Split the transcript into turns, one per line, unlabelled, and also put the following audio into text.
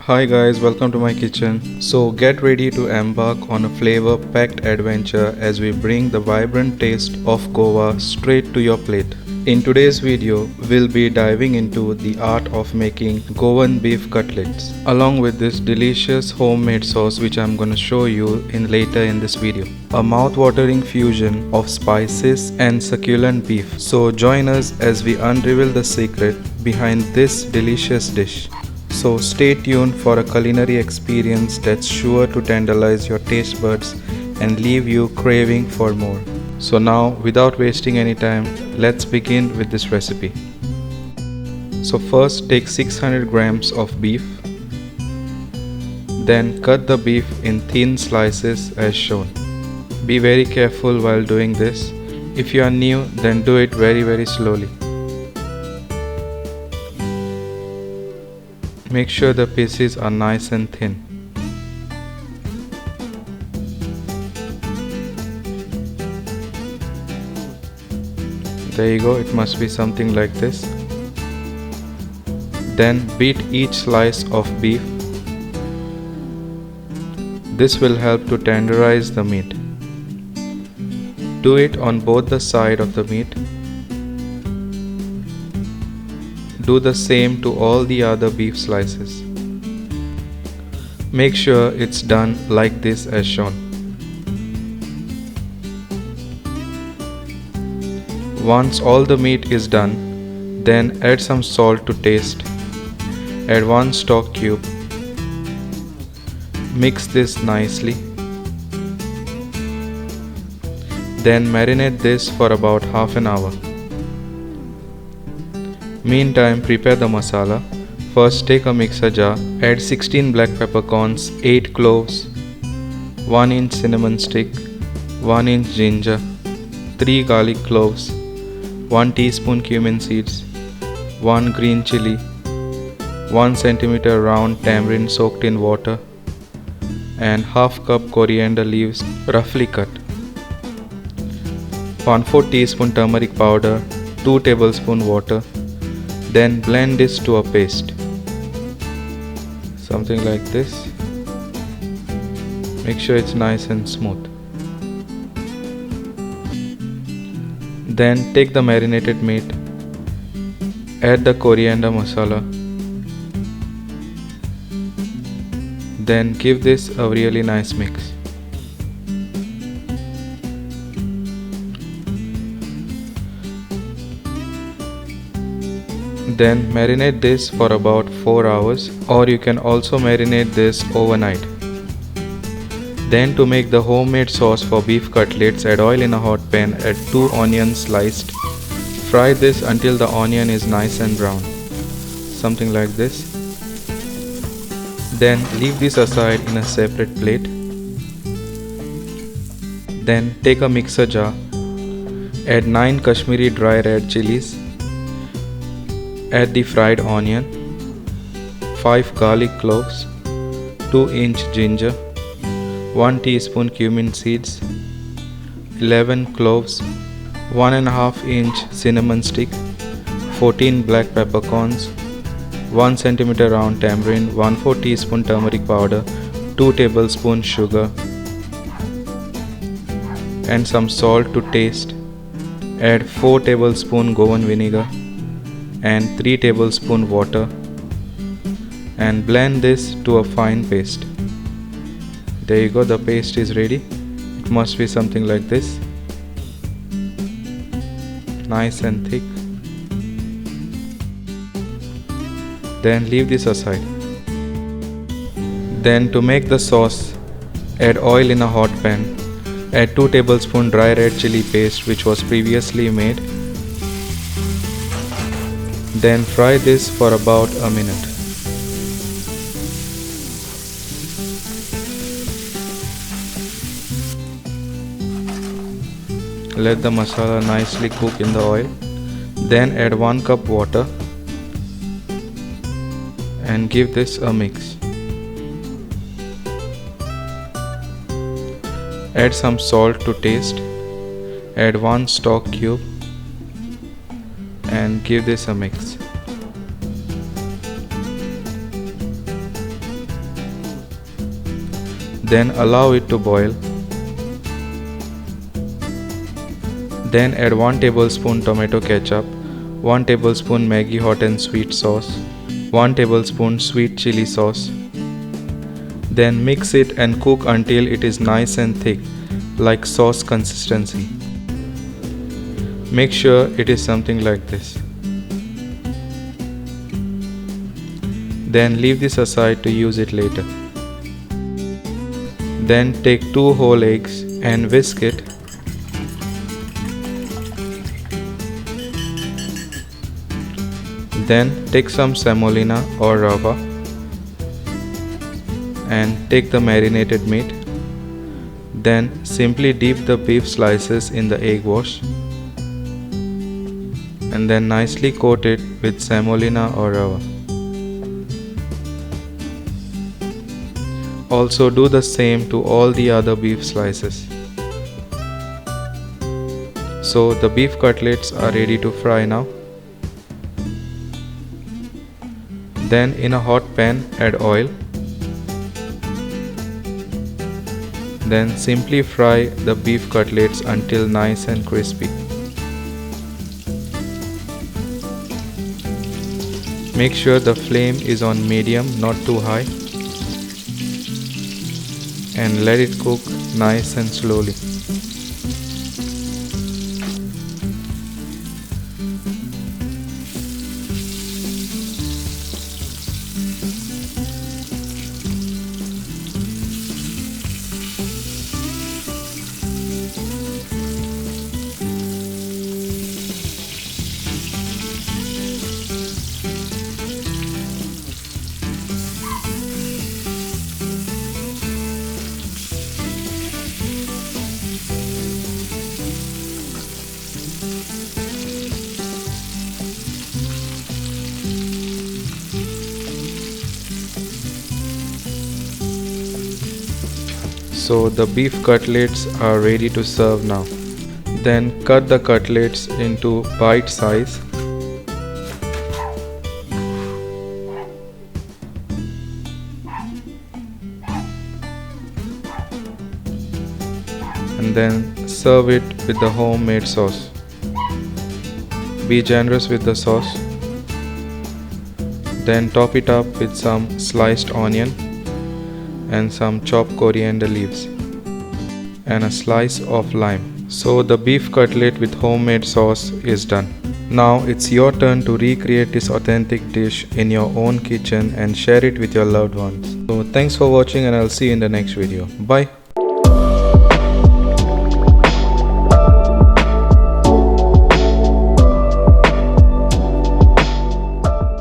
Hi guys, welcome to my kitchen. So get ready to embark on a flavor packed adventure as we bring the vibrant taste of Goa straight to your plate. In today's video, we'll be diving into the art of making Goan beef cutlets along with this delicious homemade sauce which I'm gonna show you later in this video. A mouth-watering fusion of spices and succulent beef. So join us as we unravel the secret behind this delicious dish. So stay tuned for a culinary experience that's sure to tantalize your taste buds and leave you craving for more. So now, without wasting any time, let's begin with this recipe. So first take 600 grams of beef. Then cut the beef in thin slices as shown. Be very careful while doing this. If you are new, then do it very slowly. Make sure the pieces are nice and thin. There you go, it must be something like this. Then beat each slice of beef. This will help to tenderize the meat. Do it on both the sides of the meat. Do the same to all the other beef slices. Make sure it's done like this as shown. Once all the meat is done, then add some salt to taste. Add 1 stock cube. Mix this nicely. Then marinate this for about half an hour. Meantime, prepare the masala. First take a mixer jar, add 16 black peppercorns, 8 cloves, 1 inch cinnamon stick, 1 inch ginger, 3 garlic cloves, 1 teaspoon cumin seeds, 1 green chilli, 1 centimeter round tamarind soaked in water, and half cup coriander leaves roughly cut, 1/4 teaspoon turmeric powder, 2 tablespoon water. Then blend this to a paste. Something like this. Make sure it's nice and smooth. Then take the marinated meat. Add the coriander masala. Then give this a really nice mix. Then marinate this for about 4 hours, or you can also marinate this overnight. Then to make the homemade sauce for beef cutlets, add oil in a hot pan, add 2 onions sliced. Fry this until the onion is nice and brown. Something like this. Then leave this aside in a separate plate. Then take a mixer jar, add 9 Kashmiri dry red chilies. Add the fried onion, 5 garlic cloves, 2 inch ginger, 1 teaspoon cumin seeds, 11 cloves, 1.5 inch cinnamon stick, 14 black peppercorns, 1 centimeter round tamarind, 1/4 teaspoon turmeric powder, 2 tablespoon sugar, and some salt to taste. Add 4 tablespoon Goan vinegar and 3 tablespoon water, and blend this to a fine paste. There you go, the paste is ready. It must be something like this, nice and thick. Then leave this aside. Then to make the sauce, add oil in a hot pan. Add 2 tablespoon dry red chili paste which was previously made. Then fry this for about a minute. Let the masala nicely cook in the oil. Then add 1 cup water and give this a mix. Add some salt to taste. Add 1 stock cube and give this a mix. Then allow it to boil. Then add 1 tablespoon tomato ketchup, 1 tablespoon Maggi hot and sweet sauce, 1 tablespoon sweet chili sauce. Then mix it and cook until it is nice and thick, like sauce consistency. Make sure it is something like this. Then leave this aside to use it later. Then take 2 whole eggs and whisk it. Then take some semolina or rava and take the marinated meat. Then simply dip the beef slices in the egg wash and then nicely coat it with semolina or rava. Also do the same to all the other beef slices. So the beef cutlets are ready to fry now. Then in a hot pan add oil. Then simply fry the beef cutlets until nice and crispy. Make sure the flame is on medium, not too high, and let it cook nice and slowly. So the beef cutlets are ready to serve now. Then cut the cutlets into bite size. And then serve it with the homemade sauce. Be generous with the sauce. Then top it up with some sliced onion and some chopped coriander leaves and a slice of lime. So the beef cutlet with homemade sauce is done. Now it's your turn to recreate this authentic dish in your own kitchen and share it with your loved ones. So thanks for watching and I'll see you in the next video. Bye.